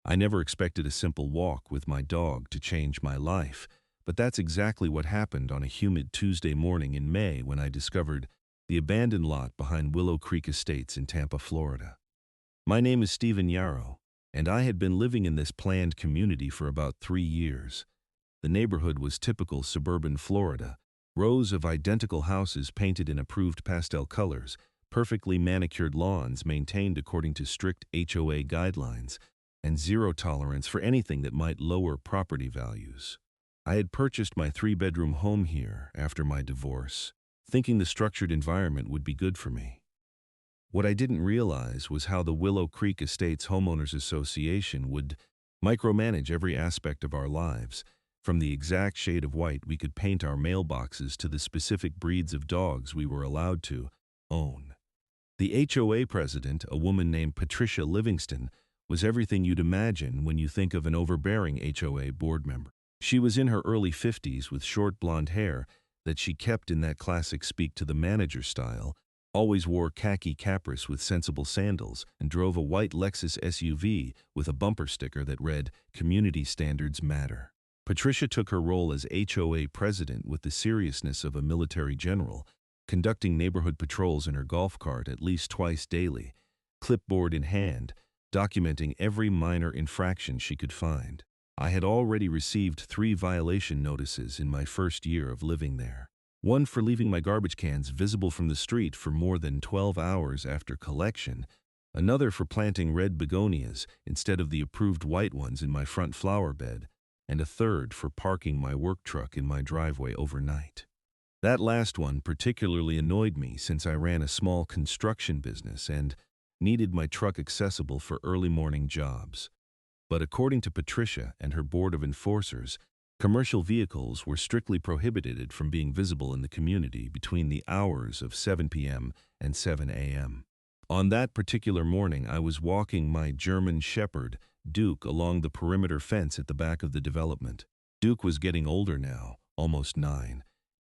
I never expected a simple walk with my dog to change my life, but that's exactly what happened on a humid Tuesday morning in May when I discovered the abandoned lot behind Willow Creek Estates in Tampa, Florida. My name is Stephen Yarrow, and I had been living in this planned community for about 3 years. The neighborhood was typical suburban Florida, rows of identical houses painted in approved pastel colors, perfectly manicured lawns maintained according to strict HOA guidelines, and zero tolerance for anything that might lower property values. I had purchased my 3-bedroom home here after my divorce, thinking the structured environment would be good for me. What I didn't realize was how the Willow Creek Estates Homeowners Association would micromanage every aspect of our lives, from the exact shade of white we could paint our mailboxes to the specific breeds of dogs we were allowed to own. The HOA president, a woman named Patricia Livingston, was everything you'd imagine when you think of an overbearing HOA board member. She was in her early 50s with short blonde hair that she kept in that classic speak-to-the-manager style, always wore khaki capris with sensible sandals, and drove a white Lexus SUV with a bumper sticker that read, "Community Standards Matter." Patricia took her role as HOA president with the seriousness of a military general, conducting neighborhood patrols in her golf cart at least twice daily, clipboard in hand, documenting every minor infraction she could find. I had already received 3 violation notices in my first year of living there. One for leaving my garbage cans visible from the street for more than 12 hours after collection, another for planting red begonias instead of the approved white ones in my front flower bed, and a third for parking my work truck in my driveway overnight. That last one particularly annoyed me since I ran a small construction business and needed my truck accessible for early morning jobs. But according to Patricia and her board of enforcers, commercial vehicles were strictly prohibited from being visible in the community between the hours of 7 p.m. and 7 a.m. On that particular morning, I was walking my German Shepherd, Duke, along the perimeter fence at the back of the development. Duke was getting older now, almost 9,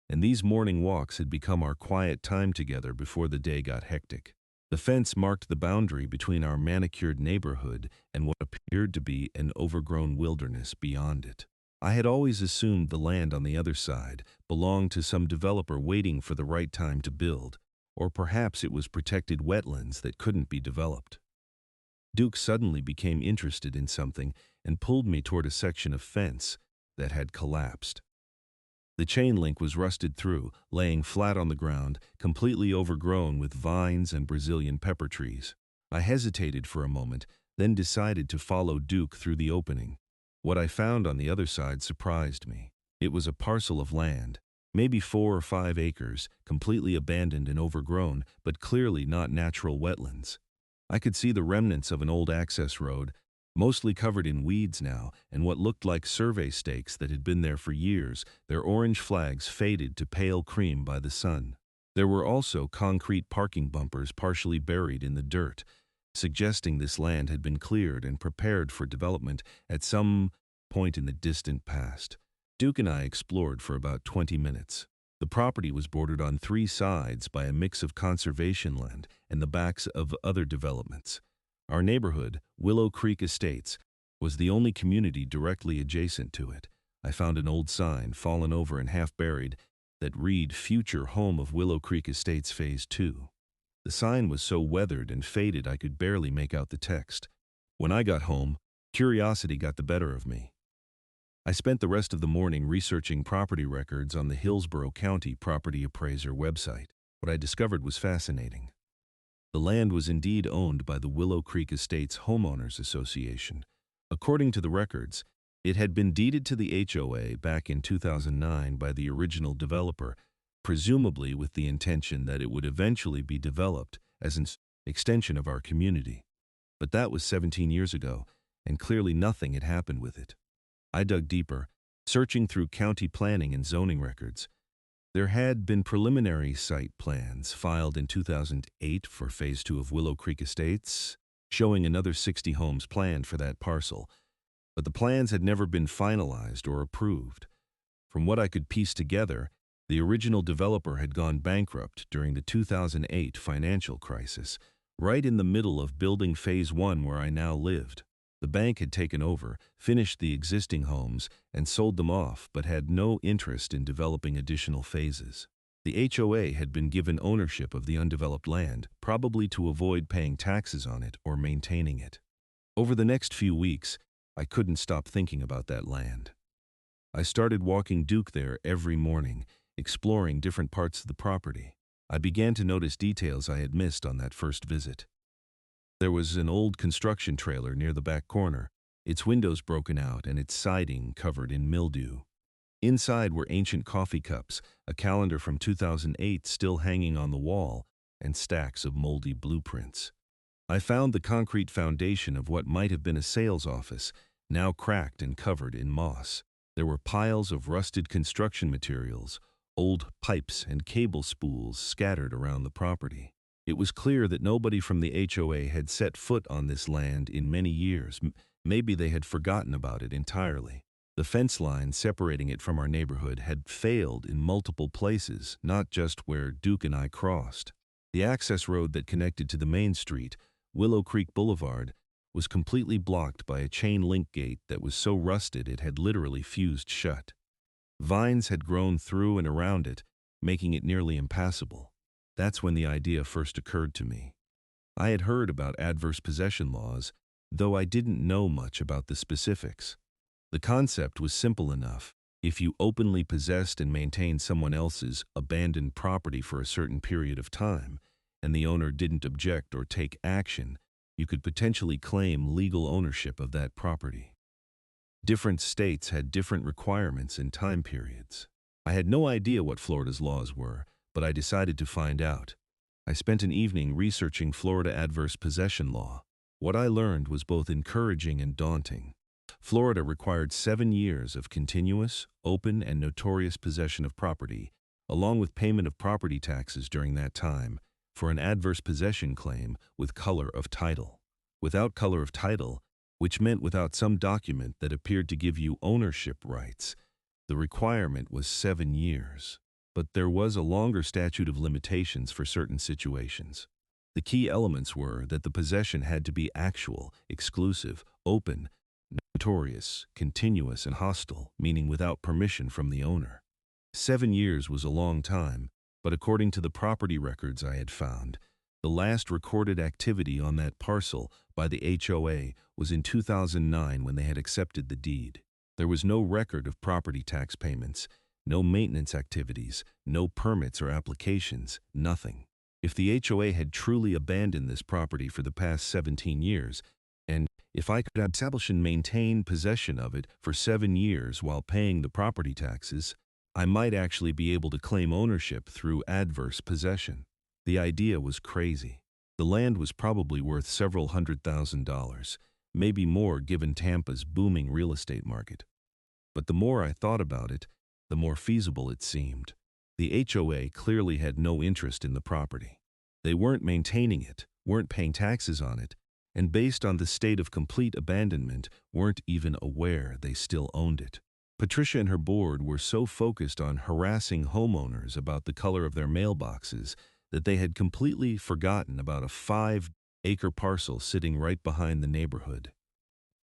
and these morning walks had become our quiet time together before the day got hectic. The fence marked the boundary between our manicured neighborhood and what appeared to be an overgrown wilderness beyond it. I had always assumed the land on the other side belonged to some developer waiting for the right time to build, or perhaps it was protected wetlands that couldn't be developed. Duke suddenly became interested in something and pulled me toward a section of fence that had collapsed. The chain link was rusted through, laying flat on the ground, completely overgrown with vines and Brazilian pepper trees. I hesitated for a moment, then decided to follow Duke through the opening. What I found on the other side surprised me. It was a parcel of land, maybe 4 or 5 acres, completely abandoned and overgrown, but clearly not natural wetlands. I could see the remnants of an old access road, mostly covered in weeds now, and what looked like survey stakes that had been there for years, their orange flags faded to pale cream by the sun. There were also concrete parking bumpers partially buried in the dirt, suggesting this land had been cleared and prepared for development at some point in the distant past. Duke and I explored for about 20 minutes. The property was bordered on 3 sides by a mix of conservation land and the backs of other developments. Our neighborhood, Willow Creek Estates, was the only community directly adjacent to it. I found an old sign, fallen over and half buried, that read "Future Home of Willow Creek Estates Phase 2. The sign was so weathered and faded I could barely make out the text. When I got home, curiosity got the better of me. I spent the rest of the morning researching property records on the Hillsborough County Property Appraiser website. What I discovered was fascinating. The land was indeed owned by the Willow Creek Estates Homeowners Association. According to the records, it had been deeded to the HOA back in 2009 by the original developer, presumably with the intention that it would eventually be developed as an extension of our community. But that was 17 years ago, and clearly nothing had happened with it. I dug deeper, searching through county planning and zoning records. There had been preliminary site plans filed in 2008 for Phase 2 of Willow Creek Estates, showing another 60 homes planned for that parcel, but the plans had never been finalized or approved. From what I could piece together, the original developer had gone bankrupt during the 2008 financial crisis, right in the middle of building Phase 1 where I now lived. The bank had taken over, finished the existing homes, and sold them off, but had no interest in developing additional phases. The HOA had been given ownership of the undeveloped land, probably to avoid paying taxes on it or maintaining it. Over the next few weeks, I couldn't stop thinking about that land. I started walking Duke there every morning, exploring different parts of the property. I began to notice details I had missed on that first visit. There was an old construction trailer near the back corner, its windows broken out and its siding covered in mildew. Inside were ancient coffee cups, a calendar from 2008 still hanging on the wall, and stacks of moldy blueprints. I found the concrete foundation of what might have been a sales office, now cracked and covered in moss. There were piles of rusted construction materials, old pipes and cable spools scattered around the property. It was clear that nobody from the HOA had set foot on this land in many years. Maybe they had forgotten about it entirely. The fence line separating it from our neighborhood had failed in multiple places, not just where Duke and I crossed. The access road that connected to the main street, Willow Creek Boulevard, was completely blocked by a chain-link gate that was so rusted it had literally fused shut. Vines had grown through and around it, making it nearly impassable. That's when the idea first occurred to me. I had heard about adverse possession laws, though I didn't know much about the specifics. The concept was simple enough. If you openly possessed and maintained someone else's abandoned property for a certain period of time, and the owner didn't object or take action, you could potentially claim legal ownership of that property. Different states had different requirements and time periods. I had no idea what Florida's laws were, but I decided to find out. I spent an evening researching Florida adverse possession law. What I learned was both encouraging and daunting. Florida required 7 years of continuous, open, and notorious possession of property, along with payment of property taxes during that time, for an adverse possession claim with color of title. Without color of title, which meant without some document that appeared to give you ownership rights, the requirement was 7 years. But there was a longer statute of limitations for certain situations. The key elements were that the possession had to be actual, exclusive, open, notorious, continuous, and hostile, meaning without permission from the owner. 7 years was a long time, but according to the property records I had found, the last recorded activity on that parcel by the HOA was in 2009 when they had accepted the deed. There was no record of property tax payments, no maintenance activities, no permits or applications, nothing. If the HOA had truly abandoned this property for the past 17 years, and if I could establish and maintain possession of it for 7 years while paying the property taxes, I might actually be able to claim ownership through adverse possession. The idea was crazy. The land was probably worth several $100,000, maybe more given Tampa's booming real estate market. But the more I thought about it, the more feasible it seemed. The HOA clearly had no interest in the property. They weren't maintaining it, weren't paying taxes on it, and based on the state of complete abandonment, weren't even aware they still owned it. Patricia and her board were so focused on harassing homeowners about the color of their mailboxes that they had completely forgotten about a 5-acre parcel sitting right behind the neighborhood.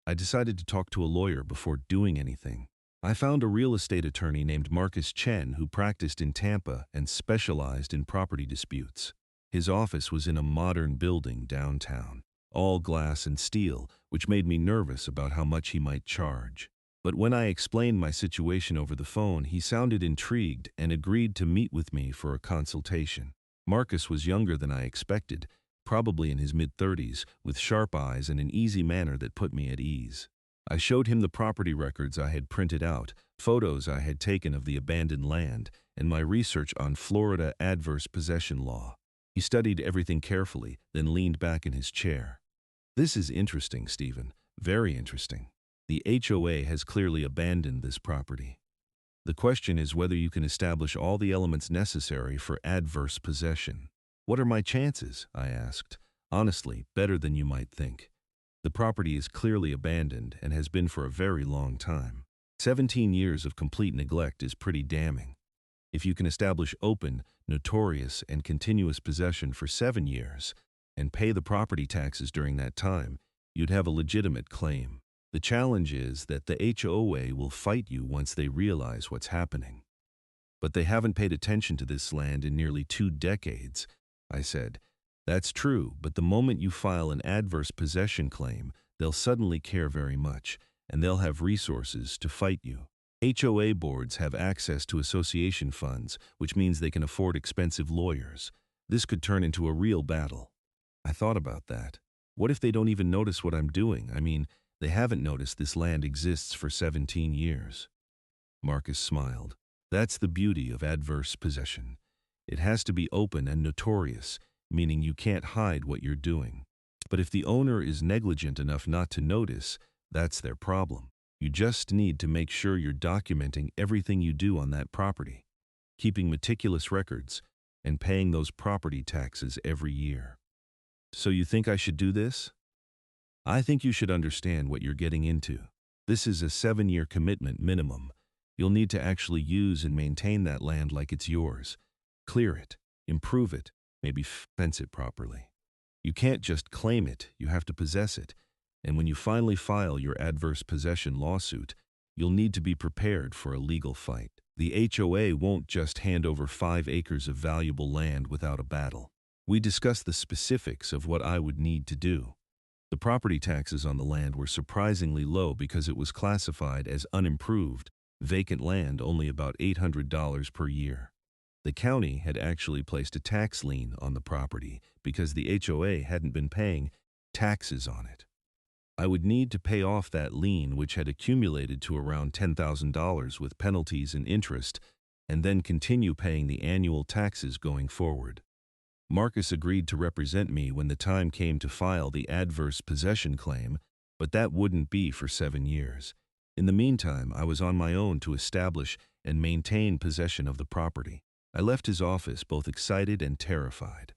I decided to talk to a lawyer before doing anything. I found a real estate attorney named Marcus Chen who practiced in Tampa and specialized in property disputes. His office was in a modern building downtown, all glass and steel, which made me nervous about how much he might charge. But when I explained my situation over the phone, he sounded intrigued and agreed to meet with me for a consultation. Marcus was younger than I expected, probably in his mid-30s, with sharp eyes and an easy manner that put me at ease. I showed him the property records I had printed out, photos I had taken of the abandoned land, and my research on Florida adverse possession law. He studied everything carefully, then leaned back in his chair. "This is interesting, Stephen. Very interesting. The HOA has clearly abandoned this property. The question is whether you can establish all the elements necessary for adverse possession." "What are my chances?" I asked. "Honestly, better than you might think. The property is clearly abandoned and has been for a very long time. 17 years of complete neglect is pretty damning. If you can establish open, notorious, and continuous possession for 7 years, and pay the property taxes during that time, you'd have a legitimate claim. The challenge is that the HOA will fight you once they realize what's happening. But they haven't paid attention to this land in nearly 2 decades, I said. That's true, but the moment you file an adverse possession claim, they'll suddenly care very much, and they'll have resources to fight you. HOA boards have access to association funds, which means they can afford expensive lawyers. This could turn into a real battle. I thought about that. What if they don't even notice what I'm doing? I mean, they haven't noticed this land exists for 17 years. Marcus smiled. That's the beauty of adverse possession. It has to be open and notorious, meaning you can't hide what you're doing. But if the owner is negligent enough not to notice, that's their problem. You just need to make sure you're documenting everything you do on that property, keeping meticulous records, and paying those property taxes every year. So you think I should do this? I think you should understand what you're getting into. This is a 7-year commitment minimum. You'll need to actually use and maintain that land like it's yours. Clear it, improve it, maybe fence it properly. You can't just claim it, you have to possess it. And when you finally file your adverse possession lawsuit, you'll need to be prepared for a legal fight. The HOA won't just hand over 5 acres of valuable land without a battle. We discussed the specifics of what I would need to do. The property taxes on the land were surprisingly low because it was classified as unimproved, vacant land only about $800 per year. The county had actually placed a tax lien on the property because the HOA hadn't been paying taxes on it. I would need to pay off that lien, which had accumulated to around $10,000 with penalties and interest, and then continue paying the annual taxes going forward. Marcus agreed to represent me when the time came to file the adverse possession claim, but that wouldn't be for 7 years. In the meantime, I was on my own to establish and maintain possession of the property. I left his office both excited and terrified.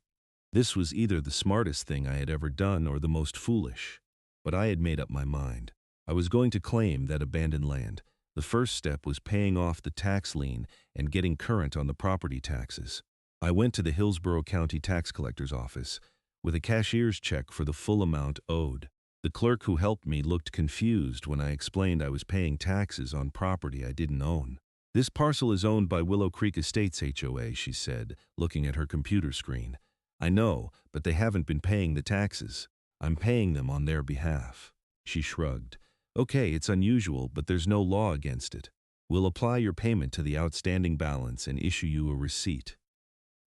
This was either the smartest thing I had ever done or the most foolish. But I had made up my mind. I was going to claim that abandoned land. The first step was paying off the tax lien and getting current on the property taxes. I went to the Hillsborough County Tax Collector's office with a cashier's check for the full amount owed. The clerk who helped me looked confused when I explained I was paying taxes on property I didn't own. This parcel is owned by Willow Creek Estates HOA, she said, looking at her computer screen. I know, but they haven't been paying the taxes. I'm paying them on their behalf. She shrugged. Okay, it's unusual, but there's no law against it. We'll apply your payment to the outstanding balance and issue you a receipt.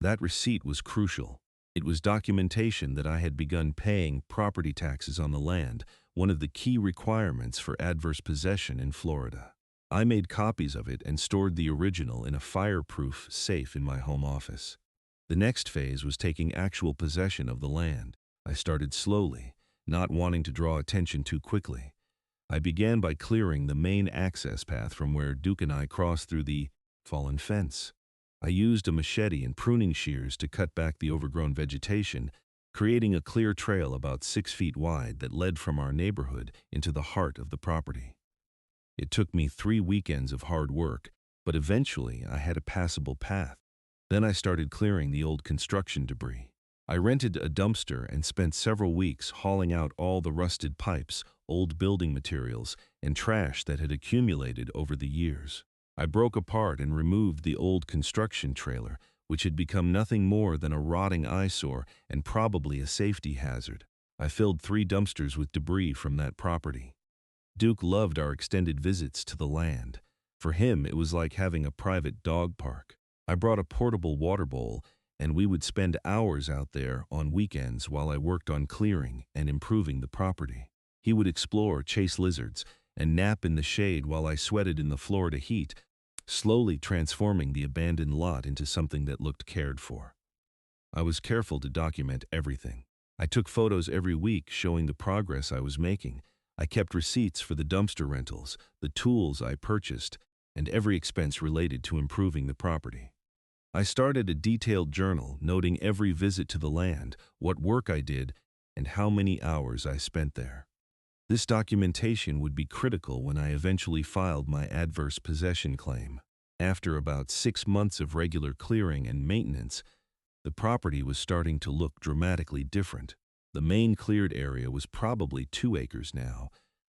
That receipt was crucial. It was documentation that I had begun paying property taxes on the land, one of the key requirements for adverse possession in Florida. I made copies of it and stored the original in a fireproof safe in my home office. The next phase was taking actual possession of the land. I started slowly, not wanting to draw attention too quickly. I began by clearing the main access path from where Duke and I crossed through the fallen fence. I used a machete and pruning shears to cut back the overgrown vegetation, creating a clear trail about 6 feet wide that led from our neighborhood into the heart of the property. It took me 3 weekends of hard work, but eventually I had a passable path. Then I started clearing the old construction debris. I rented a dumpster and spent several weeks hauling out all the rusted pipes, old building materials, and trash that had accumulated over the years. I broke apart and removed the old construction trailer, which had become nothing more than a rotting eyesore and probably a safety hazard. I filled 3 dumpsters with debris from that property. Duke loved our extended visits to the land. For him, it was like having a private dog park. I brought a portable water bowl, and we would spend hours out there on weekends while I worked on clearing and improving the property. He would explore, chase lizards, and nap in the shade while I sweated in the Florida heat, slowly transforming the abandoned lot into something that looked cared for. I was careful to document everything. I took photos every week showing the progress I was making. I kept receipts for the dumpster rentals, the tools I purchased, and every expense related to improving the property. I started a detailed journal noting every visit to the land, what work I did, and how many hours I spent there. This documentation would be critical when I eventually filed my adverse possession claim. After about 6 months of regular clearing and maintenance, the property was starting to look dramatically different. The main cleared area was probably 2 acres now,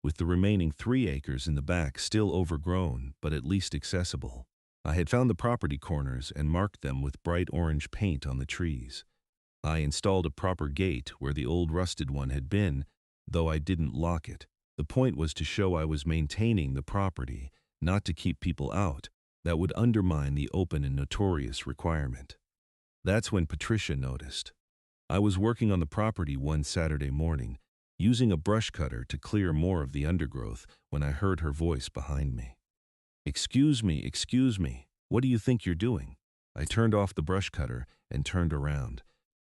with the remaining 3 acres in the back still overgrown but at least accessible. I had found the property corners and marked them with bright orange paint on the trees. I installed a proper gate where the old rusted one had been, though I didn't lock it. The point was to show I was maintaining the property, not to keep people out. That would undermine the open and notorious requirement. That's when Patricia noticed. I was working on the property one Saturday morning, using a brush cutter to clear more of the undergrowth when I heard her voice behind me. Excuse me, what do you think you're doing?" I turned off the brush cutter and turned around.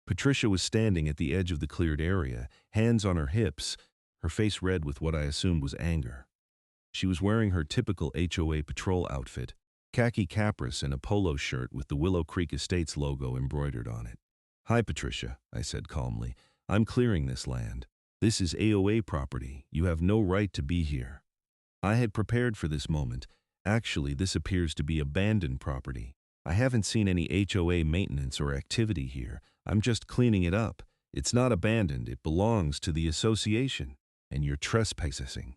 Patricia was standing at the edge of the cleared area, hands on her hips, her face red with what I assumed was anger. She was wearing her typical HOA patrol outfit, khaki capris and a polo shirt with the Willow Creek Estates logo embroidered on it. "Hi, Patricia," I said calmly. "I'm clearing this land. This is HOA property. You have no right to be here." I had prepared for this moment. Actually, this appears to be abandoned property. I haven't seen any HOA maintenance or activity here. I'm just cleaning it up. It's not abandoned. It belongs to the association. And you're trespassing.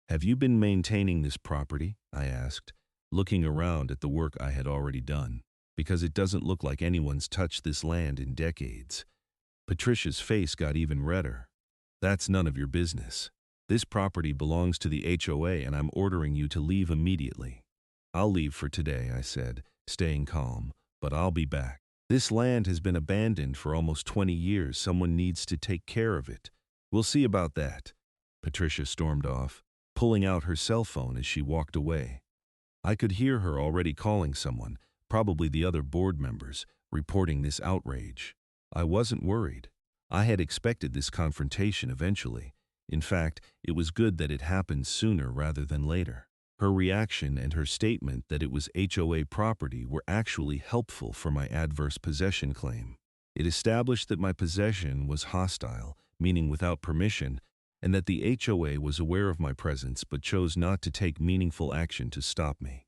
"Have you been maintaining this property?" I asked, looking around at the work I had already done, because it doesn't look like anyone's touched this land in decades. Patricia's face got even redder. "That's none of your business. This property belongs to the HOA and I'm ordering you to leave immediately." "I'll leave for today," I said, staying calm, "but I'll be back. This land has been abandoned for almost 20 years. Someone needs to take care of it. We'll see about that." Patricia stormed off, pulling out her cell phone as she walked away. I could hear her already calling someone, probably the other board members, reporting this outrage. I wasn't worried. I had expected this confrontation eventually. In fact, it was good that it happened sooner rather than later. Her reaction and her statement that it was HOA property were actually helpful for my adverse possession claim. It established that my possession was hostile, meaning without permission, and that the HOA was aware of my presence but chose not to take meaningful action to stop me.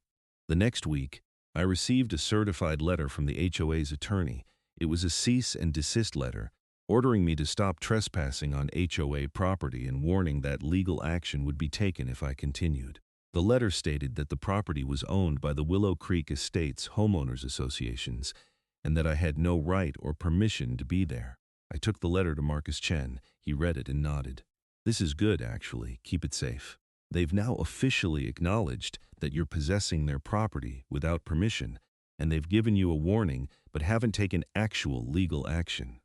The next week, I received a certified letter from the HOA's attorney. It was a cease and desist letter, ordering me to stop trespassing on HOA property and warning that legal action would be taken if I continued. The letter stated that the property was owned by the Willow Creek Estates Homeowners Associations and that I had no right or permission to be there. I took the letter to Marcus Chen. He read it and nodded. "This is good, actually. Keep it safe. They've now officially acknowledged that you're possessing their property without permission, and they've given you a warning but haven't taken actual legal action.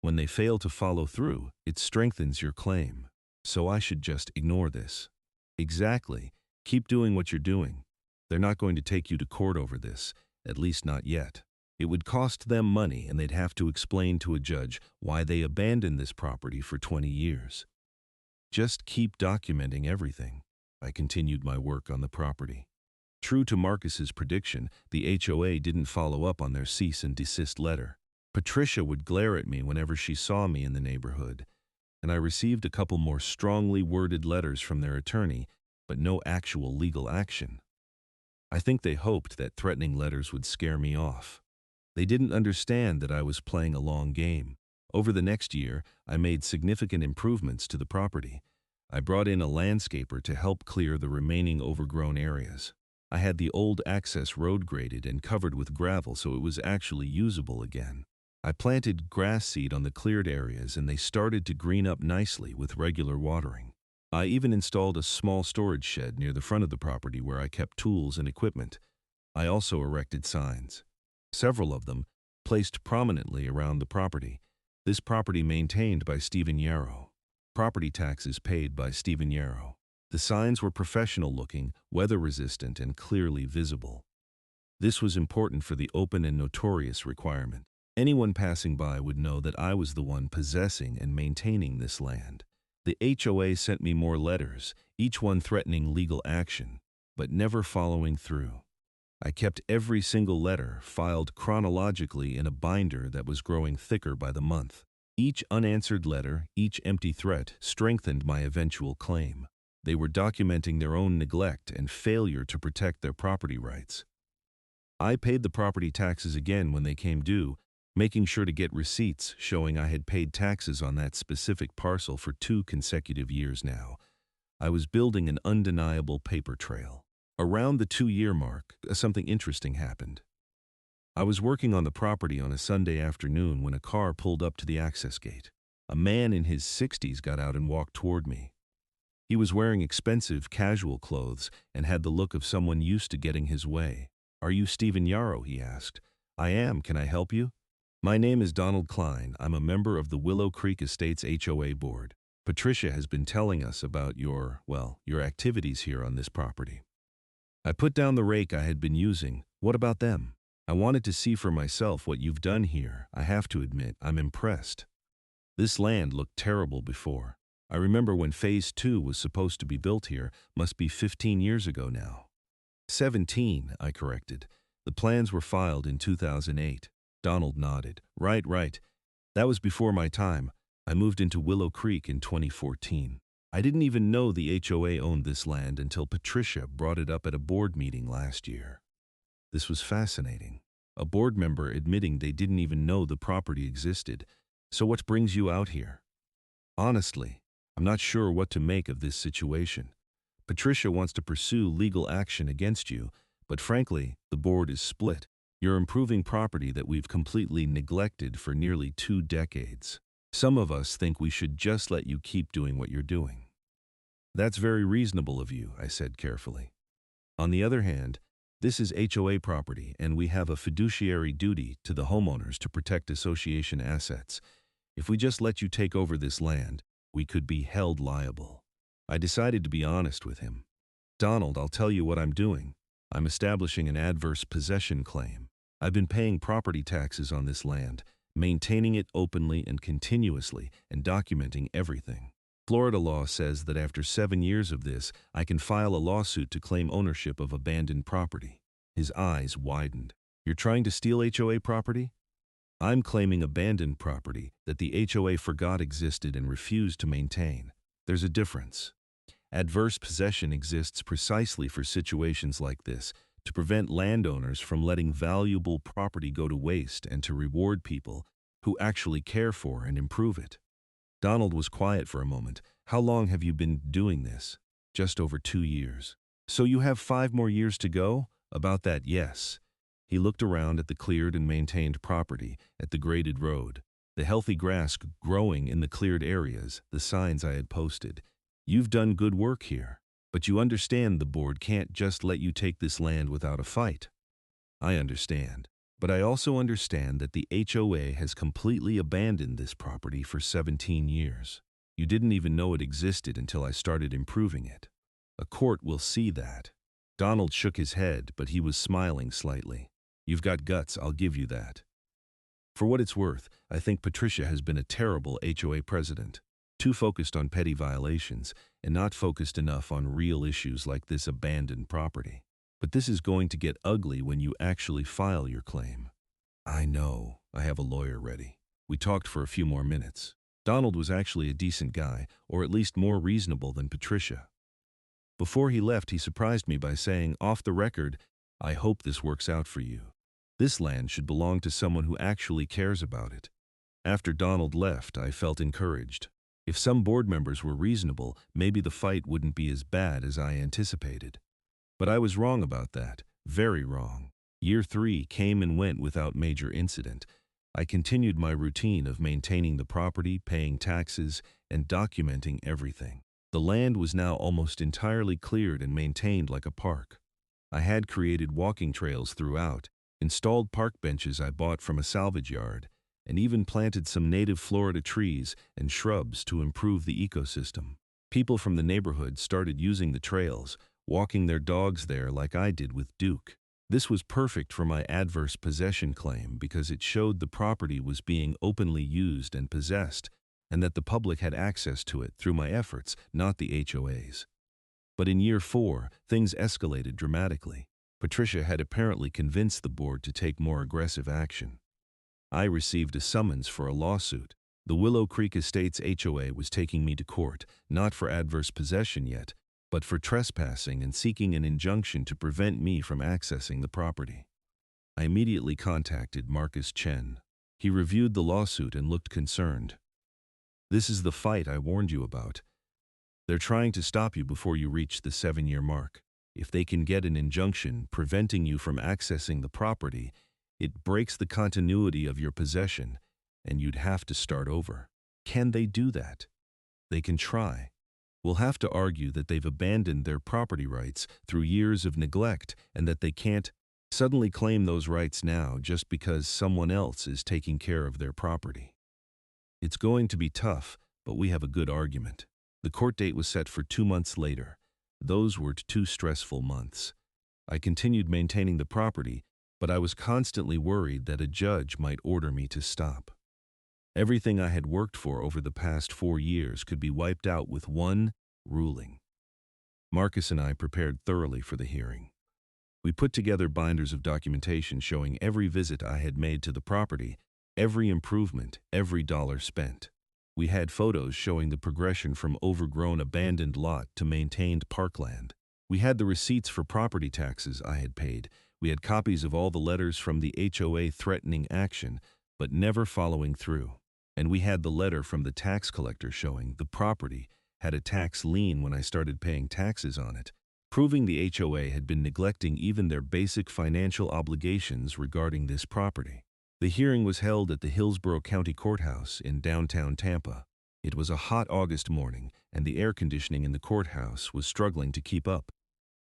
When they fail to follow through, it strengthens your claim. So I should just ignore this." "Exactly. Keep doing what you're doing. They're not going to take you to court over this, at least not yet. It would cost them money and they'd have to explain to a judge why they abandoned this property for 20 years. Just keep documenting everything." I continued my work on the property. True to Marcus's prediction, the HOA didn't follow up on their cease and desist letter. Patricia would glare at me whenever she saw me in the neighborhood, and I received a couple more strongly worded letters from their attorney, but no actual legal action. I think they hoped that threatening letters would scare me off. They didn't understand that I was playing a long game. Over the next year, I made significant improvements to the property. I brought in a landscaper to help clear the remaining overgrown areas. I had the old access road graded and covered with gravel so it was actually usable again. I planted grass seed on the cleared areas and they started to green up nicely with regular watering. I even installed a small storage shed near the front of the property where I kept tools and equipment. I also erected signs, several of them placed prominently around the property. This property maintained by Stephen Yarrow. Property taxes paid by Stephen Yarrow. The signs were professional looking, weather resistant, and clearly visible. This was important for the open and notorious requirement. Anyone passing by would know that I was the one possessing and maintaining this land. The HOA sent me more letters, each one threatening legal action, but never following through. I kept every single letter filed chronologically in a binder that was growing thicker by the month. Each unanswered letter, each empty threat, strengthened my eventual claim. They were documenting their own neglect and failure to protect their property rights. I paid the property taxes again when they came due, making sure to get receipts showing I had paid taxes on that specific parcel for 2 consecutive years now. I was building an undeniable paper trail. Around the 2-year mark, something interesting happened. I was working on the property on a Sunday afternoon when a car pulled up to the access gate. A man in his 60s got out and walked toward me. He was wearing expensive, casual clothes and had the look of someone used to getting his way. "Are you Stephen Yarrow?" he asked. "I am. Can I help you?" "My name is Donald Klein. I'm a member of the Willow Creek Estates HOA board. Patricia has been telling us about your activities here on this property." I put down the rake I had been using. "What about them?" "I wanted to see for myself what you've done here. I have to admit, I'm impressed. This land looked terrible before. I remember when Phase 2 was supposed to be built here, must be 15 years ago now." 17, I corrected. "The plans were filed in 2008. Donald nodded. Right. That was before my time. I moved into Willow Creek in 2014. I didn't even know the HOA owned this land until Patricia brought it up at a board meeting last year." This was fascinating. A board member admitting they didn't even know the property existed. "So what brings you out here?" "Honestly, I'm not sure what to make of this situation. Patricia wants to pursue legal action against you, but frankly, the board is split. You're improving property that we've completely neglected for nearly 2 decades. Some of us think we should just let you keep doing what you're doing." "That's very reasonable of you," I said carefully. "On the other hand, this is HOA property, and we have a fiduciary duty to the homeowners to protect association assets. If we just let you take over this land, we could be held liable." I decided to be honest with him. "Donald, I'll tell you what I'm doing. I'm establishing an adverse possession claim. I've been paying property taxes on this land, maintaining it openly and continuously, and documenting everything. Florida law says that after 7 years of this, I can file a lawsuit to claim ownership of abandoned property." His eyes widened. "You're trying to steal HOA property?" "I'm claiming abandoned property that the HOA forgot existed and refused to maintain. There's a difference. Adverse possession exists precisely for situations like this, to prevent landowners from letting valuable property go to waste and to reward people who actually care for and improve it." Donald was quiet for a moment. "How long have you been doing this?" "Just over 2 years." "So you have 5 more years to go?" "About that, yes." He looked around at the cleared and maintained property, at the graded road, the healthy grass growing in the cleared areas, the signs I had posted. "You've done good work here. But you understand the board can't just let you take this land without a fight." "I understand. But I also understand that the HOA has completely abandoned this property for 17 years. You didn't even know it existed until I started improving it. A court will see that." Donald shook his head, but he was smiling slightly. "You've got guts, I'll give you that. For what it's worth, I think Patricia has been a terrible HOA president. Too focused on petty violations, and not focused enough on real issues like this abandoned property. But this is going to get ugly when you actually file your claim." "I know. I have a lawyer ready." We talked for a few more minutes. Donald was actually a decent guy, or at least more reasonable than Patricia. Before he left, he surprised me by saying, off the record, "I hope this works out for you. This land should belong to someone who actually cares about it." After Donald left, I felt encouraged. If some board members were reasonable, maybe the fight wouldn't be as bad as I anticipated. But I was wrong about that, very wrong. Year 3 came and went without major incident. I continued my routine of maintaining the property, paying taxes, and documenting everything. The land was now almost entirely cleared and maintained like a park. I had created walking trails throughout, installed park benches I bought from a salvage yard, and even planted some native Florida trees and shrubs to improve the ecosystem. People from the neighborhood started using the trails, walking their dogs there like I did with Duke. This was perfect for my adverse possession claim because it showed the property was being openly used and possessed, and that the public had access to it through my efforts, not the HOA's. But in year 4, things escalated dramatically. Patricia had apparently convinced the board to take more aggressive action. I received a summons for a lawsuit. The Willow Creek Estates HOA was taking me to court, not for adverse possession yet, but for trespassing and seeking an injunction to prevent me from accessing the property. I immediately contacted Marcus Chen. He reviewed the lawsuit and looked concerned. "This is the fight I warned you about. They're trying to stop you before you reach the 7-year mark. If they can get an injunction preventing you from accessing the property, it breaks the continuity of your possession, and you'd have to start over." "Can they do that?" "They can try. We'll have to argue that they've abandoned their property rights through years of neglect and that they can't suddenly claim those rights now just because someone else is taking care of their property. It's going to be tough, but we have a good argument." The court date was set for 2 months later. Those were 2 stressful months. I continued maintaining the property, but I was constantly worried that a judge might order me to stop. Everything I had worked for over the past 4 years could be wiped out with one ruling. Marcus and I prepared thoroughly for the hearing. We put together binders of documentation showing every visit I had made to the property, every improvement, every dollar spent. We had photos showing the progression from overgrown abandoned lot to maintained parkland. We had the receipts for property taxes I had paid. We had copies of all the letters from the HOA threatening action, but never following through. And we had the letter from the tax collector showing the property had a tax lien when I started paying taxes on it, proving the HOA had been neglecting even their basic financial obligations regarding this property. The hearing was held at the Hillsborough County Courthouse in downtown Tampa. It was a hot August morning, and the air conditioning in the courthouse was struggling to keep up.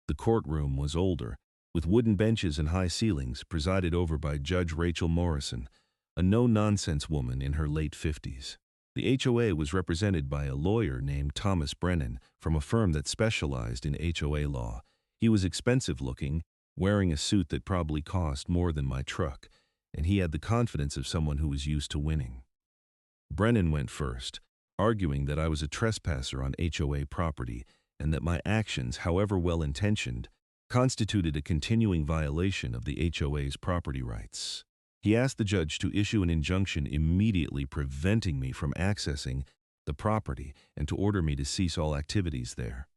The courtroom was older, with wooden benches and high ceilings, presided over by Judge Rachel Morrison, a no-nonsense woman in her late 50s. The HOA was represented by a lawyer named Thomas Brennan from a firm that specialized in HOA law. He was expensive-looking, wearing a suit that probably cost more than my truck, and he had the confidence of someone who was used to winning. Brennan went first, arguing that I was a trespasser on HOA property and that my actions, however well-intentioned, constituted a continuing violation of the HOA's property rights. He asked the judge to issue an injunction immediately preventing me from accessing the property and to order me to cease all activities there.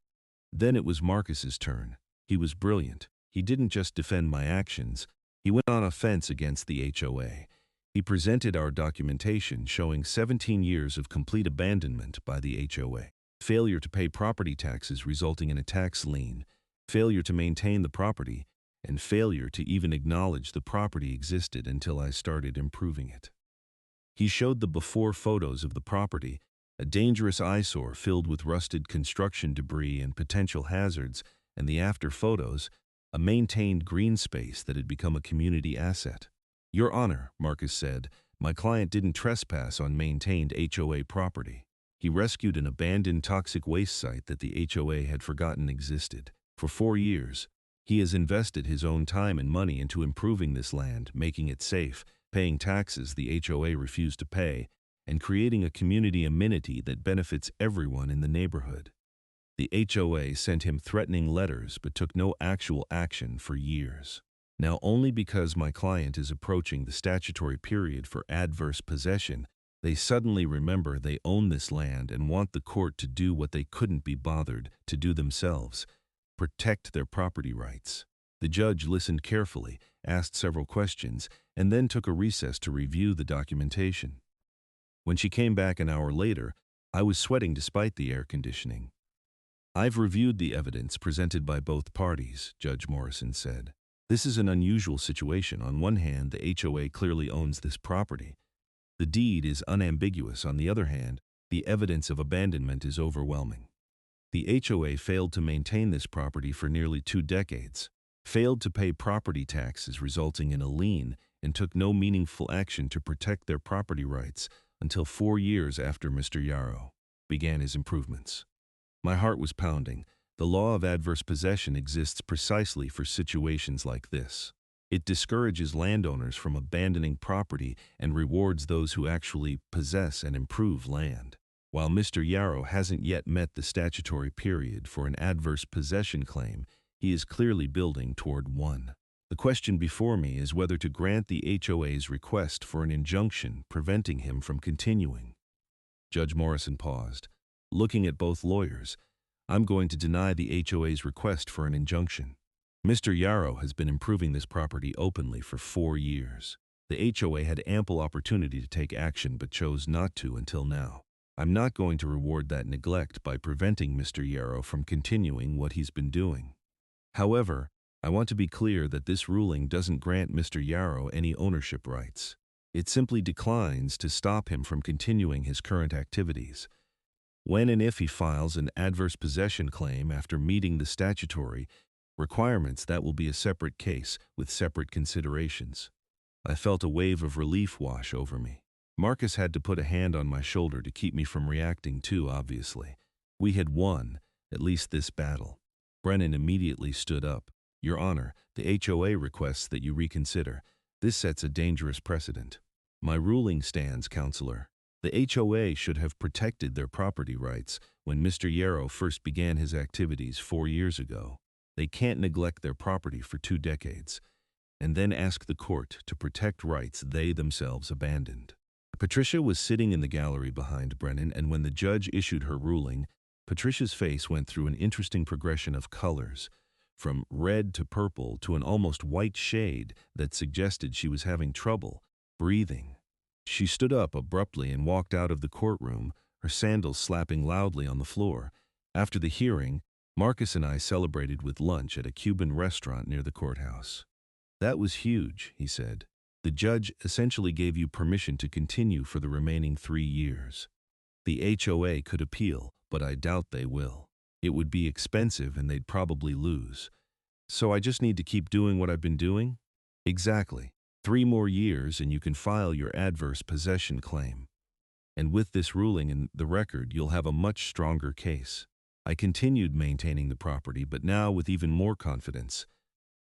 Then it was Marcus's turn. He was brilliant. He didn't just defend my actions. He went on offense against the HOA. He presented our documentation showing 17 years of complete abandonment by the HOA, failure to pay property taxes resulting in a tax lien, failure to maintain the property, and failure to even acknowledge the property existed until I started improving it. He showed the before photos of the property, a dangerous eyesore filled with rusted construction debris and potential hazards, and the after photos, a maintained green space that had become a community asset. "Your Honor," Marcus said, "my client didn't trespass on maintained HOA property. He rescued an abandoned toxic waste site that the HOA had forgotten existed. For 4 years, he has invested his own time and money into improving this land, making it safe, paying taxes the HOA refused to pay, and creating a community amenity that benefits everyone in the neighborhood. The HOA sent him threatening letters but took no actual action for years. Now, only because my client is approaching the statutory period for adverse possession, they suddenly remember they own this land and want the court to do what they couldn't be bothered to do themselves, protect their property rights." The judge listened carefully, asked several questions, and then took a recess to review the documentation. When she came back an hour later, I was sweating despite the air conditioning. "I've reviewed the evidence presented by both parties," Judge Morrison said. "This is an unusual situation. On one hand, the HOA clearly owns this property. The deed is unambiguous. On the other hand, the evidence of abandonment is overwhelming. The HOA failed to maintain this property for nearly 2 decades, failed to pay property taxes resulting in a lien, and took no meaningful action to protect their property rights until 4 years after Mr. Yarrow began his improvements." My heart was pounding. The law of adverse possession exists precisely for situations like this. It discourages landowners from abandoning property and rewards those who actually possess and improve land. While Mr. Yarrow hasn't yet met the statutory period for an adverse possession claim, he is clearly building toward one. The question before me is whether to grant the HOA's request for an injunction preventing him from continuing. Judge Morrison paused. Looking at both lawyers, "I'm going to deny the HOA's request for an injunction. Mr. Yarrow has been improving this property openly for 4 years. The HOA had ample opportunity to take action but chose not to until now. I'm not going to reward that neglect by preventing Mr. Yarrow from continuing what he's been doing. However, I want to be clear that this ruling doesn't grant Mr. Yarrow any ownership rights. It simply declines to stop him from continuing his current activities. When and if he files an adverse possession claim after meeting the statutory requirements, that will be a separate case with separate considerations. I felt a wave of relief wash over me. Marcus had to put a hand on my shoulder to keep me from reacting too obviously. We had won, at least this battle. Brennan immediately stood up. Your Honor, the HOA requests that you reconsider. This sets a dangerous precedent. My ruling stands, Counselor. The HOA should have protected their property rights when Mr. Yarrow first began his activities 4 years ago. They can't neglect their property for 2 decades and then ask the court to protect rights they themselves abandoned. Patricia was sitting in the gallery behind Brennan, and when the judge issued her ruling, Patricia's face went through an interesting progression of colors, from red to purple to an almost white shade that suggested she was having trouble breathing. She stood up abruptly and walked out of the courtroom, her sandals slapping loudly on the floor. After the hearing, Marcus and I celebrated with lunch at a Cuban restaurant near the courthouse. That was huge, he said. The judge essentially gave you permission to continue for the remaining 3 years. The HOA could appeal, but I doubt they will. It would be expensive and they'd probably lose. So I just need to keep doing what I've been doing? Exactly. 3 more years and you can file your adverse possession claim. And with this ruling in the record, you'll have a much stronger case. I continued maintaining the property, but now with even more confidence.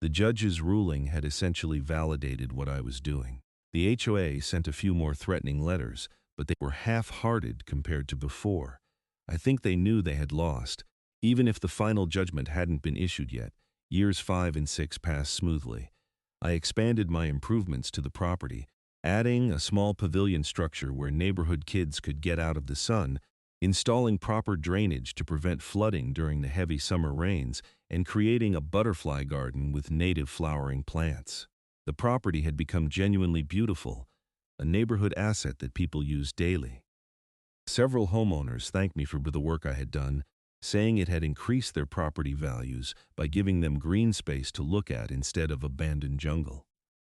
The judge's ruling had essentially validated what I was doing. The HOA sent a few more threatening letters, but they were half-hearted compared to before. I think they knew they had lost. Even if the final judgment hadn't been issued yet, years 5 and 6 passed smoothly. I expanded my improvements to the property, adding a small pavilion structure where neighborhood kids could get out of the sun, installing proper drainage to prevent flooding during the heavy summer rains, and creating a butterfly garden with native flowering plants. The property had become genuinely beautiful, a neighborhood asset that people use daily. Several homeowners thanked me for the work I had done, saying it had increased their property values by giving them green space to look at instead of abandoned jungle.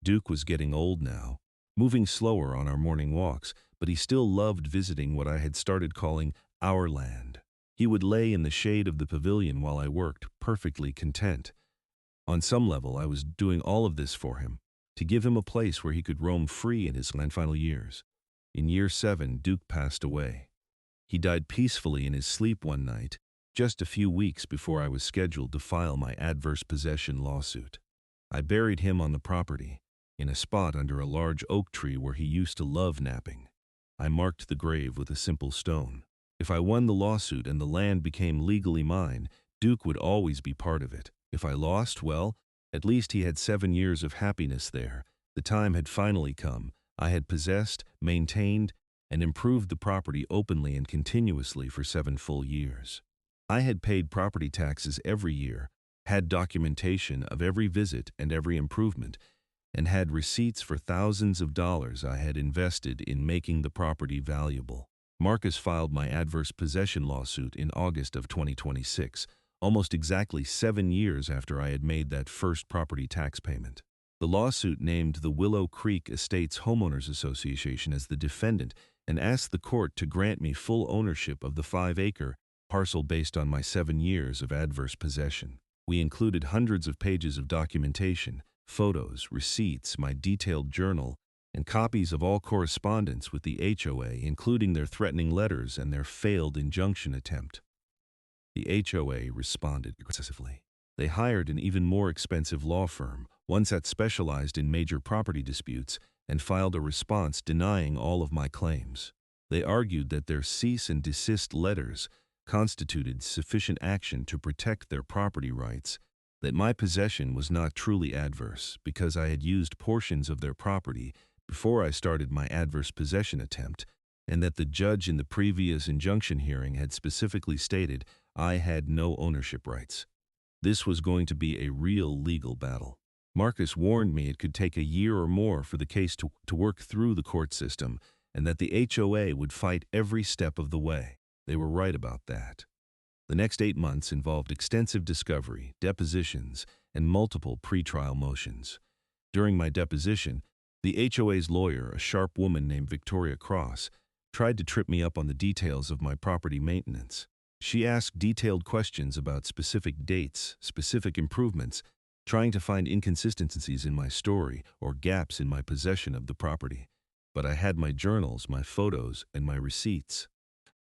Duke was getting old now, moving slower on our morning walks, but he still loved visiting what I had started calling our land. He would lay in the shade of the pavilion while I worked, perfectly content. On some level, I was doing all of this for him, to give him a place where he could roam free in his final years. In year 7, Duke passed away. He died peacefully in his sleep one night, just a few weeks before I was scheduled to file my adverse possession lawsuit. I buried him on the property, in a spot under a large oak tree where he used to love napping. I marked the grave with a simple stone. If I won the lawsuit and the land became legally mine, Duke would always be part of it. If I lost, well, at least he had 7 years of happiness there. The time had finally come. I had possessed, maintained, and improved the property openly and continuously for 7 full years. I had paid property taxes every year, had documentation of every visit and every improvement, and had receipts for thousands of dollars I had invested in making the property valuable. Marcus filed my adverse possession lawsuit in August of 2026, almost exactly 7 years after I had made that first property tax payment. The lawsuit named the Willow Creek Estates Homeowners Association as the defendant and asked the court to grant me full ownership of the 5-acre parcel based on my 7 years of adverse possession. We included hundreds of pages of documentation, photos, receipts, my detailed journal, and copies of all correspondence with the HOA, including their threatening letters and their failed injunction attempt. The HOA responded aggressively. They hired an even more expensive law firm, one that specialized in major property disputes, and filed a response denying all of my claims. They argued that their cease and desist letters constituted sufficient action to protect their property rights, that my possession was not truly adverse because I had used portions of their property before I started my adverse possession attempt, and that the judge in the previous injunction hearing had specifically stated I had no ownership rights. This was going to be a real legal battle. Marcus warned me it could take a year or more for the case to work through the court system, and that the HOA would fight every step of the way. They were right about that. The next 8 months involved extensive discovery, depositions, and multiple pretrial motions. During my deposition, the HOA's lawyer, a sharp woman named Victoria Cross, tried to trip me up on the details of my property maintenance. She asked detailed questions about specific dates, specific improvements, trying to find inconsistencies in my story or gaps in my possession of the property. But I had my journals, my photos, and my receipts.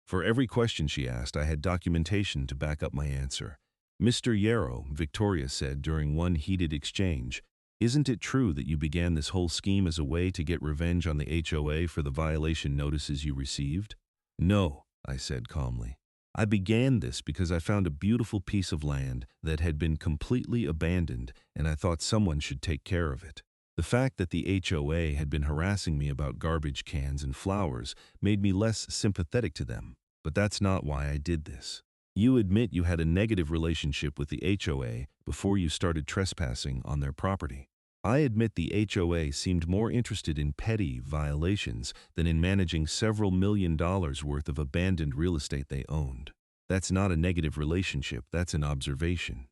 For every question she asked, I had documentation to back up my answer. "Mr. Yarrow," Victoria said during one heated exchange, "isn't it true that you began this whole scheme as a way to get revenge on the HOA for the violation notices you received?" "No," I said calmly. "I began this because I found a beautiful piece of land that had been completely abandoned, and I thought someone should take care of it. The fact that the HOA had been harassing me about garbage cans and flowers made me less sympathetic to them, but that's not why I did this. You admit you had a negative relationship with the HOA before you started trespassing on their property. I admit the HOA seemed more interested in petty violations than in managing several $1 million worth of abandoned real estate they owned. That's not a negative relationship, that's an observation."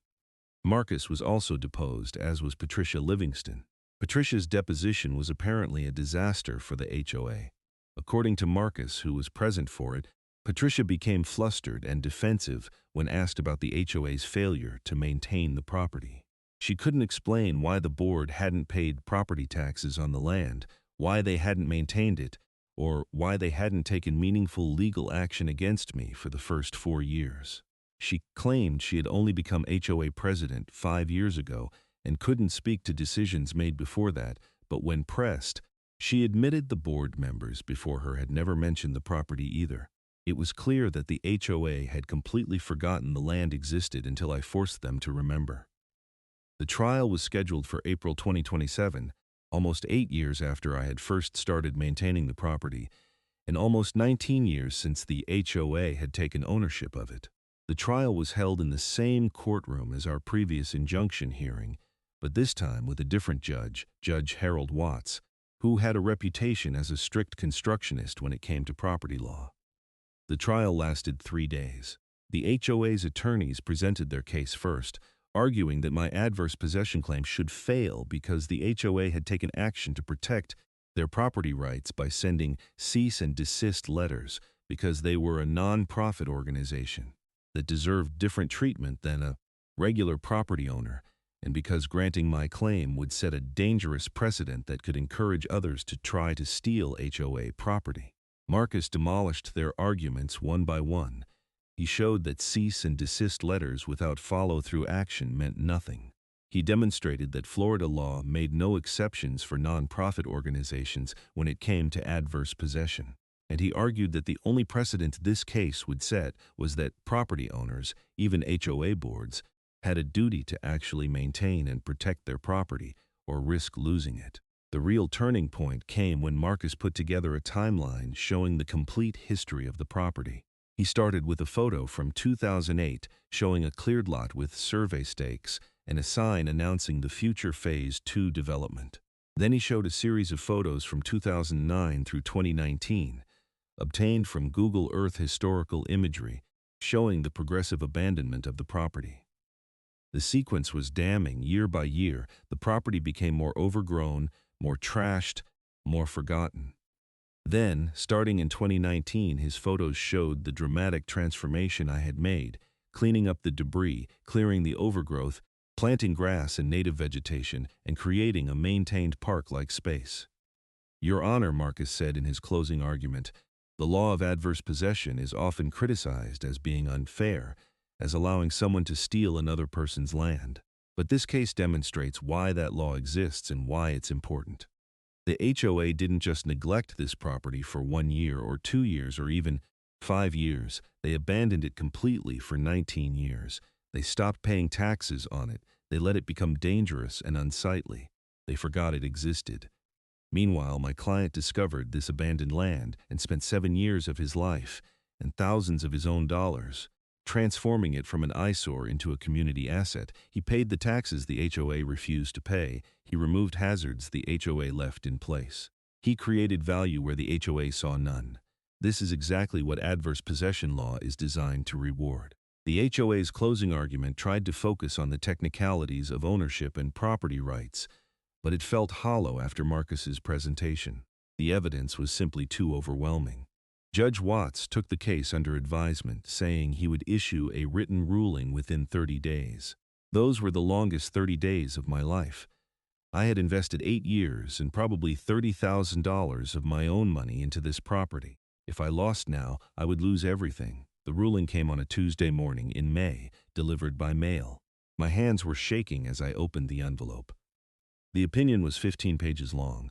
Marcus was also deposed, as was Patricia Livingston. Patricia's deposition was apparently a disaster for the HOA. According to Marcus, who was present for it, Patricia became flustered and defensive when asked about the HOA's failure to maintain the property. She couldn't explain why the board hadn't paid property taxes on the land, why they hadn't maintained it, or why they hadn't taken meaningful legal action against me for the first 4 years. She claimed she had only become HOA president 5 years ago and couldn't speak to decisions made before that, but when pressed, she admitted the board members before her had never mentioned the property either. It was clear that the HOA had completely forgotten the land existed until I forced them to remember. The trial was scheduled for April 2027, almost 8 years after I had first started maintaining the property, and almost 19 years since the HOA had taken ownership of it. The trial was held in the same courtroom as our previous injunction hearing, but this time with a different judge, Judge Harold Watts, who had a reputation as a strict constructionist when it came to property law. The trial lasted 3 days. The HOA's attorneys presented their case first, arguing that my adverse possession claim should fail because the HOA had taken action to protect their property rights by sending cease and desist letters because they were a non-profit organization that deserved different treatment than a regular property owner, and because granting my claim would set a dangerous precedent that could encourage others to try to steal HOA property. Marcus demolished their arguments one by one. He showed that cease and desist letters without follow-through action meant nothing. He demonstrated that Florida law made no exceptions for non-profit organizations when it came to adverse possession. And he argued that the only precedent this case would set was that property owners, even HOA boards, had a duty to actually maintain and protect their property or risk losing it. The real turning point came when Marcus put together a timeline showing the complete history of the property. He started with a photo from 2008 showing a cleared lot with survey stakes and a sign announcing the future Phase 2 development. Then he showed a series of photos from 2009 through 2019, obtained from Google Earth historical imagery, showing the progressive abandonment of the property. The sequence was damning. Year by year, the property became more overgrown, more trashed, more forgotten. Then, starting in 2019, his photos showed the dramatic transformation I had made, cleaning up the debris, clearing the overgrowth, planting grass and native vegetation, and creating a maintained park-like space. "Your Honor," Marcus said in his closing argument, "the law of adverse possession is often criticized as being unfair, as allowing someone to steal another person's land. But this case demonstrates why that law exists and why it's important. The HOA didn't just neglect this property for 1 year or 2 years or even 5 years. They abandoned it completely for 19 years. They stopped paying taxes on it. They let it become dangerous and unsightly. They forgot it existed. Meanwhile, my client discovered this abandoned land and spent 7 years of his life and thousands of his own dollars transforming it from an eyesore into a community asset. He paid the taxes the HOA refused to pay. He removed hazards the HOA left in place. He created value where the HOA saw none. This is exactly what adverse possession law is designed to reward. The HOA's closing argument tried to focus on the technicalities of ownership and property rights, but it felt hollow after Marcus's presentation. The evidence was simply too overwhelming. Judge Watts took the case under advisement, saying he would issue a written ruling within 30 days. Those were the longest 30 days of my life. I had invested 8 years and probably $30,000 of my own money into this property. If I lost now, I would lose everything. The ruling came on a Tuesday morning in May, delivered by mail. My hands were shaking as I opened the envelope. The opinion was 15 pages long,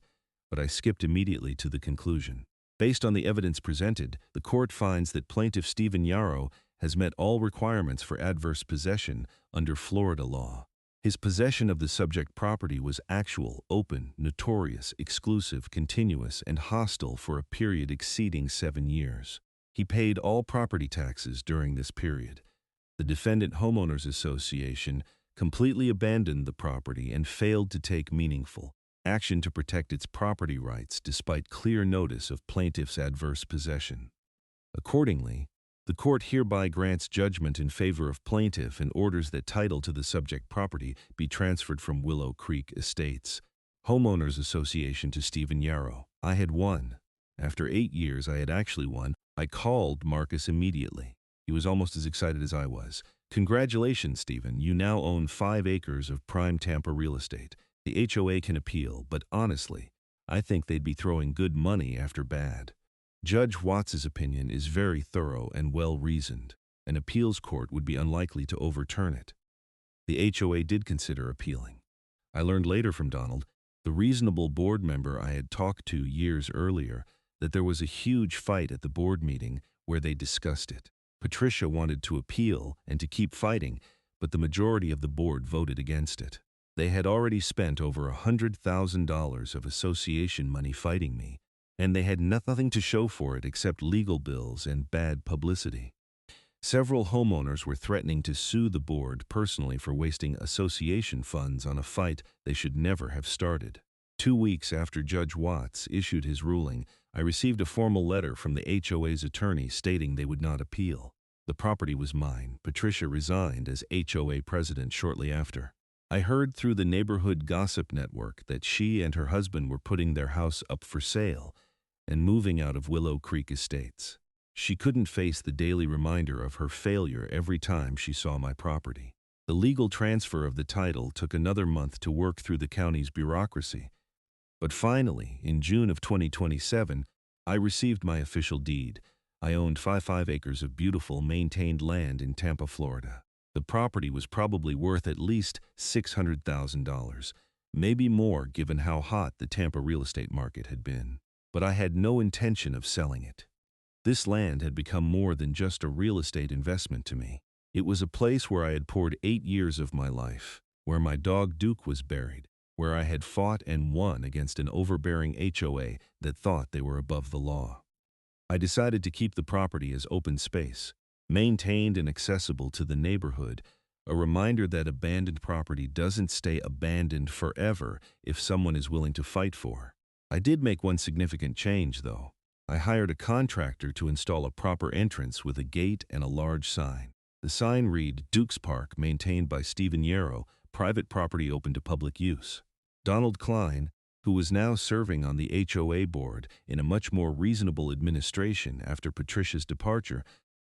but I skipped immediately to the conclusion. Based on the evidence presented, the court finds that plaintiff Stephen Yarrow has met all requirements for adverse possession under Florida law. His possession of the subject property was actual, open, notorious, exclusive, continuous, and hostile for a period exceeding 7 years. He paid all property taxes during this period. The defendant homeowners association completely abandoned the property and failed to take meaningful action to protect its property rights despite clear notice of plaintiff's adverse possession. Accordingly, the court hereby grants judgment in favor of plaintiff and orders that title to the subject property be transferred from Willow Creek Estates, Homeowners Association, to Stephen Yarrow. I had won. After 8 years, I had actually won. I called Marcus immediately. He was almost as excited as I was. "Congratulations, Stephen. You now own 5 acres of prime Tampa real estate. The HOA can appeal, but honestly, I think they'd be throwing good money after bad." Judge Watts's opinion is very thorough and well-reasoned. An appeals court would be unlikely to overturn it. The HOA did consider appealing. I learned later from Donald, the reasonable board member I had talked to years earlier, that there was a huge fight at the board meeting where they discussed it. Patricia wanted to appeal and to keep fighting, but the majority of the board voted against it. They had already spent over $100,000 of association money fighting me, and they had nothing to show for it except legal bills and bad publicity. Several homeowners were threatening to sue the board personally for wasting association funds on a fight they should never have started. 2 weeks after Judge Watts issued his ruling, I received a formal letter from the HOA's attorney stating they would not appeal. The property was mine. Patricia resigned as HOA president shortly after. I heard through the neighborhood gossip network that she and her husband were putting their house up for sale and moving out of Willow Creek Estates. She couldn't face the daily reminder of her failure every time she saw my property. The legal transfer of the title took another month to work through the county's bureaucracy. But finally, in June of 2027, I received my official deed. I owned 5 acres of beautiful, maintained land in Tampa, Florida. The property was probably worth at least $600,000, maybe more given how hot the Tampa real estate market had been. But I had no intention of selling it. This land had become more than just a real estate investment to me. It was a place where I had poured 8 years of my life, where my dog Duke was buried, where I had fought and won against an overbearing HOA that thought they were above the law. I decided to keep the property as open space, maintained and accessible to the neighborhood, a reminder that abandoned property doesn't stay abandoned forever if someone is willing to fight for. I did make one significant change, though. I hired a contractor to install a proper entrance with a gate and a large sign. The sign read, "Duke's Park, maintained by Stephen Yarrow, private property open to public use." Donald Klein, who was now serving on the HOA board in a much more reasonable administration after Patricia's departure,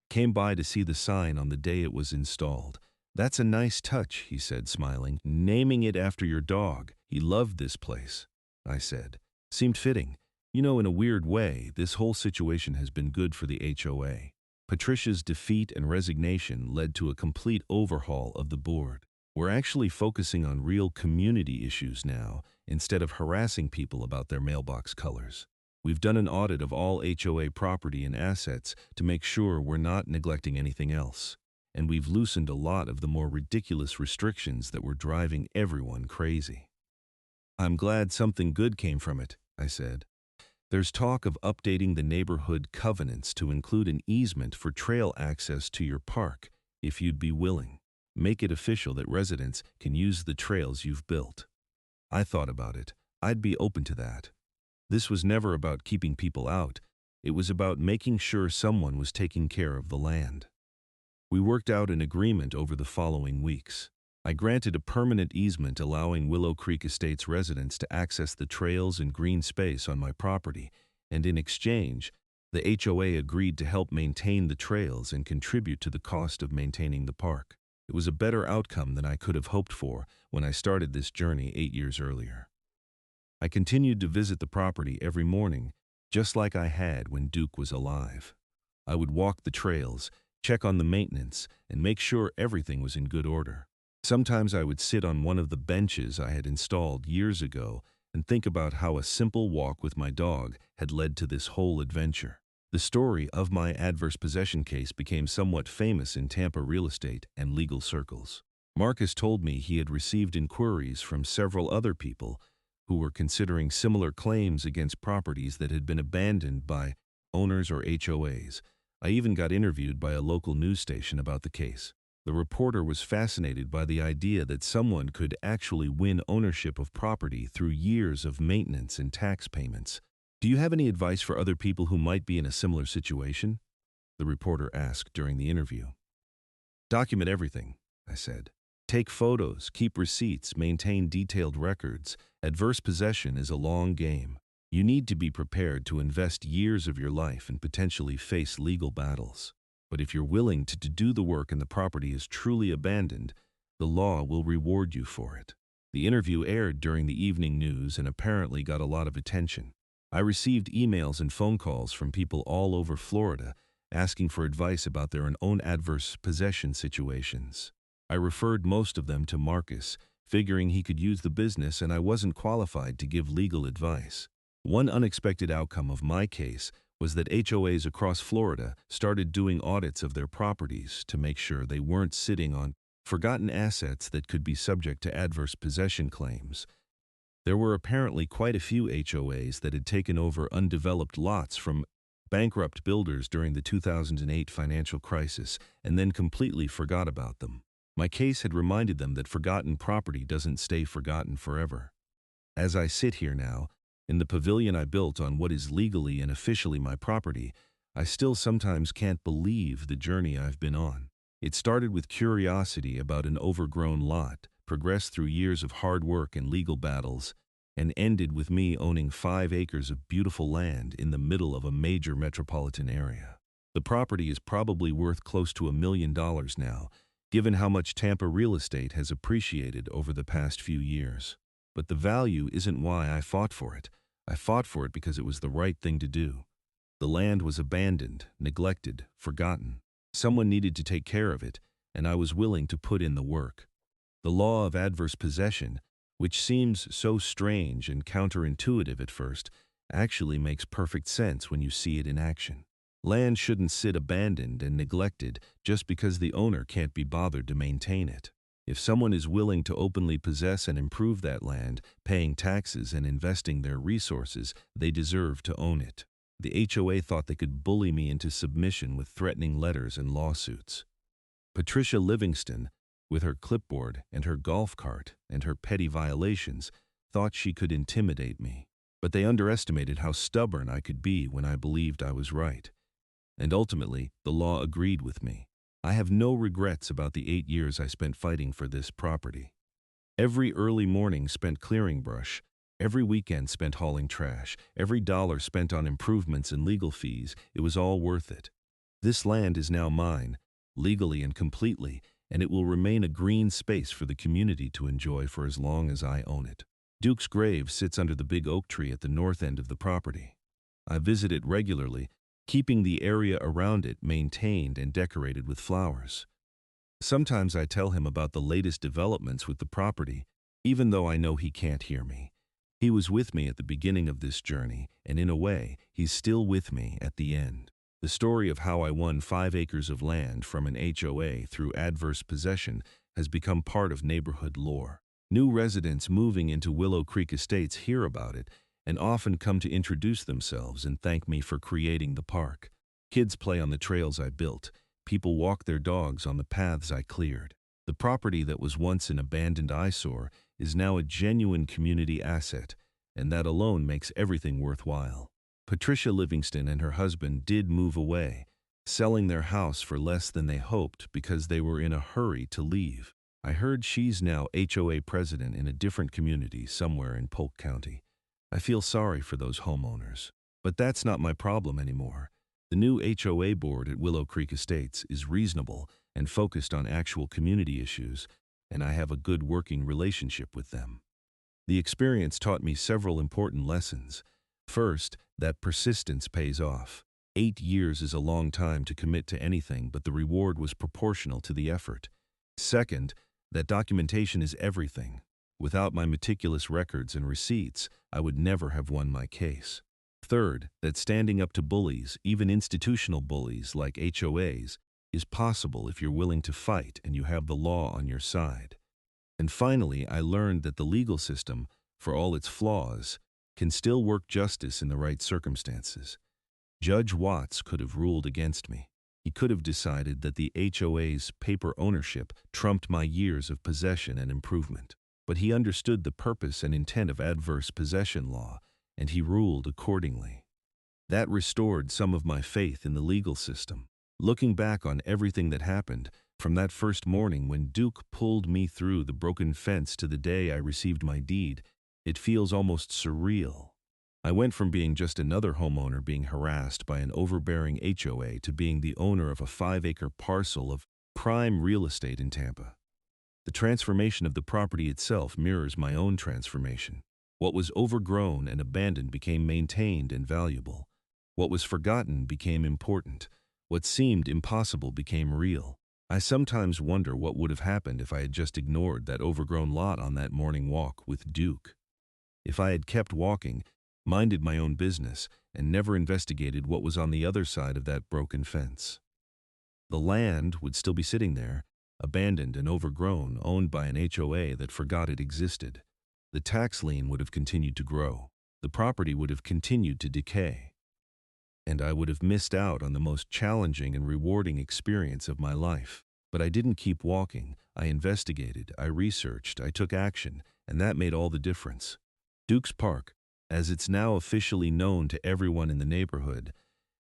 came by to see the sign on the day it was installed. "That's a nice touch," he said, smiling. "Naming it after your dog. He loved this place," I said. "Seemed fitting. You know, in a weird way, this whole situation has been good for the HOA." Patricia's defeat and resignation led to a complete overhaul of the board. We're actually focusing on real community issues now, instead of harassing people about their mailbox colors. We've done an audit of all HOA property and assets to make sure we're not neglecting anything else. And we've loosened a lot of the more ridiculous restrictions that were driving everyone crazy. "I'm glad something good came from it," I said. "There's talk of updating the neighborhood covenants to include an easement for trail access to your park. if you'd be willing. Make it official that residents can use the trails you've built. I thought about it. I'd be open to that. This was never about keeping people out. It was about making sure someone was taking care of the land. We worked out an agreement over the following weeks. I granted a permanent easement allowing Willow Creek Estates residents to access the trails and green space on my property, and in exchange, the HOA agreed to help maintain the trails and contribute to the cost of maintaining the park. It was a better outcome than I could have hoped for when I started this journey 8 years earlier. I continued to visit the property every morning, just like I had when Duke was alive. I would walk the trails, check on the maintenance, and make sure everything was in good order. Sometimes I would sit on one of the benches I had installed years ago and think about how a simple walk with my dog had led to this whole adventure. The story of my adverse possession case became somewhat famous in Tampa real estate and legal circles. Marcus told me he had received inquiries from several other people who were considering similar claims against properties that had been abandoned by owners or HOAs. I even got interviewed by a local news station about the case. The reporter was fascinated by the idea that someone could actually win ownership of property through years of maintenance and tax payments. "Do you have any advice for other people who might be in a similar situation?" the reporter asked during the interview. "Document everything," I said. "Take photos, keep receipts, maintain detailed records. Adverse possession is a long game. You need to be prepared to invest years of your life and potentially face legal battles. But if you're willing to do the work and the property is truly abandoned, the law will reward you for it." The interview aired during the evening news and apparently got a lot of attention. I received emails and phone calls from people all over Florida asking for advice about their own adverse possession situations. I referred most of them to Marcus, figuring he could use the business and I wasn't qualified to give legal advice. One unexpected outcome of my case was that HOAs across Florida started doing audits of their properties to make sure they weren't sitting on forgotten assets that could be subject to adverse possession claims. There were apparently quite a few HOAs that had taken over undeveloped lots from bankrupt builders during the 2008 financial crisis and then completely forgot about them. My case had reminded them that forgotten property doesn't stay forgotten forever. As I sit here now, in the pavilion I built on what is legally and officially my property, I still sometimes can't believe the journey I've been on. It started with curiosity about an overgrown lot, progressed through years of hard work and legal battles, and ended with me owning 5 acres of beautiful land in the middle of a major metropolitan area. The property is probably worth close to $1 million now, given how much Tampa real estate has appreciated over the past few years. But the value isn't why I fought for it. I fought for it because it was the right thing to do. The land was abandoned, neglected, forgotten. Someone needed to take care of it, and I was willing to put in the work. The law of adverse possession, which seems so strange and counterintuitive at first, actually makes perfect sense when you see it in action. Land shouldn't sit abandoned and neglected just because the owner can't be bothered to maintain it. If someone is willing to openly possess and improve that land, paying taxes and investing their resources, they deserve to own it. The HOA thought they could bully me into submission with threatening letters and lawsuits. Patricia Livingston, with her clipboard and her golf cart and her petty violations, thought she could intimidate me. But they underestimated how stubborn I could be when I believed I was right. And ultimately, the law agreed with me. I have no regrets about the 8 years I spent fighting for this property. Every early morning spent clearing brush, every weekend spent hauling trash, every dollar spent on improvements and legal fees, it was all worth it. This land is now mine, legally and completely, and it will remain a green space for the community to enjoy for as long as I own it. Duke's grave sits under the big oak tree at the north end of the property. I visit it regularly, keeping the area around it maintained and decorated with flowers. Sometimes I tell him about the latest developments with the property, even though I know he can't hear me. He was with me at the beginning of this journey, and in a way, he's still with me at the end. The story of how I won 5 acres of land from an HOA through adverse possession has become part of neighborhood lore. New residents moving into Willow Creek Estates hear about it and often come to introduce themselves and thank me for creating the park. Kids play on the trails I built. People walk their dogs on the paths I cleared. The property that was once an abandoned eyesore is now a genuine community asset, and that alone makes everything worthwhile. Patricia Livingston and her husband did move away, selling their house for less than they hoped because they were in a hurry to leave. I heard she's now HOA president in a different community somewhere in Polk County. I feel sorry for those homeowners. But that's not my problem anymore. The new HOA board at Willow Creek Estates is reasonable and focused on actual community issues, and I have a good working relationship with them. The experience taught me several important lessons. First, that persistence pays off. 8 years is a long time to commit to anything, but the reward was proportional to the effort. Second, that documentation is everything. Without my meticulous records and receipts, I would never have won my case. Third, that standing up to bullies, even institutional bullies like HOAs, is possible if you're willing to fight and you have the law on your side. And finally, I learned that the legal system, for all its flaws, can still work justice in the right circumstances. Judge Watts could have ruled against me. He could have decided that the HOA's paper ownership trumped my years of possession and improvement. But he understood the purpose and intent of adverse possession law, and he ruled accordingly. That restored some of my faith in the legal system. Looking back on everything that happened, from that first morning when Duke pulled me through the broken fence to the day I received my deed, it feels almost surreal. I went from being just another homeowner being harassed by an overbearing HOA to being the owner of a 5-acre parcel of prime real estate in Tampa. The transformation of the property itself mirrors my own transformation. What was overgrown and abandoned became maintained and valuable. What was forgotten became important. What seemed impossible became real. I sometimes wonder what would have happened if I had just ignored that overgrown lot on that morning walk with Duke. If I had kept walking, minded my own business, and never investigated what was on the other side of that broken fence. The land would still be sitting there, abandoned and overgrown, owned by an HOA that forgot it existed. The tax lien would have continued to grow. The property would have continued to decay. And I would have missed out on the most challenging and rewarding experience of my life. But I didn't keep walking. I investigated, I researched, I took action, and that made all the difference. Duke's Park, as it's now officially known to everyone in the neighborhood,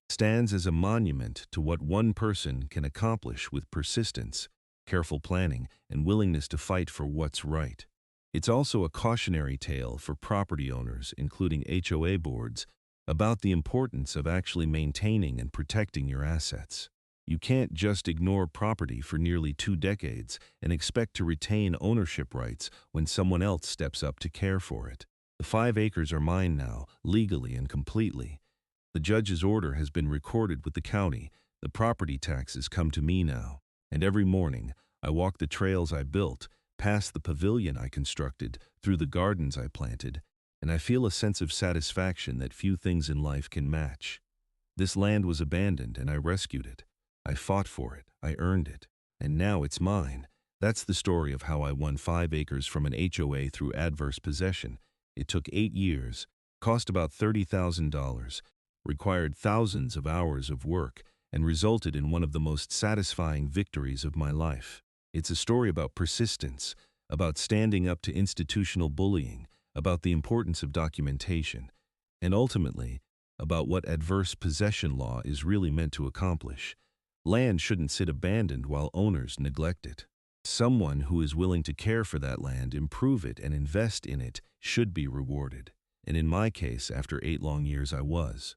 stands as a monument to what one person can accomplish with persistence, careful planning, and willingness to fight for what's right. It's also a cautionary tale for property owners, including HOA boards, about the importance of actually maintaining and protecting your assets. You can't just ignore property for nearly 2 decades and expect to retain ownership rights when someone else steps up to care for it. The 5 acres are mine now, legally and completely. The judge's order has been recorded with the county. The property taxes come to me now. And every morning, I walk the trails I built, past the pavilion I constructed, through the gardens I planted, and I feel a sense of satisfaction that few things in life can match. This land was abandoned, and I rescued it. I fought for it. I earned it. And now it's mine. That's the story of how I won 5 acres from an HOA through adverse possession. It took 8 years, cost about $30,000, required thousands of hours of work, and resulted in one of the most satisfying victories of my life. It's a story about persistence, about standing up to institutional bullying, about the importance of documentation, and ultimately, about what adverse possession law is really meant to accomplish. Land shouldn't sit abandoned while owners neglect it. Someone who is willing to care for that land, improve it, and invest in it should be rewarded. And in my case, after 8 long years, I was.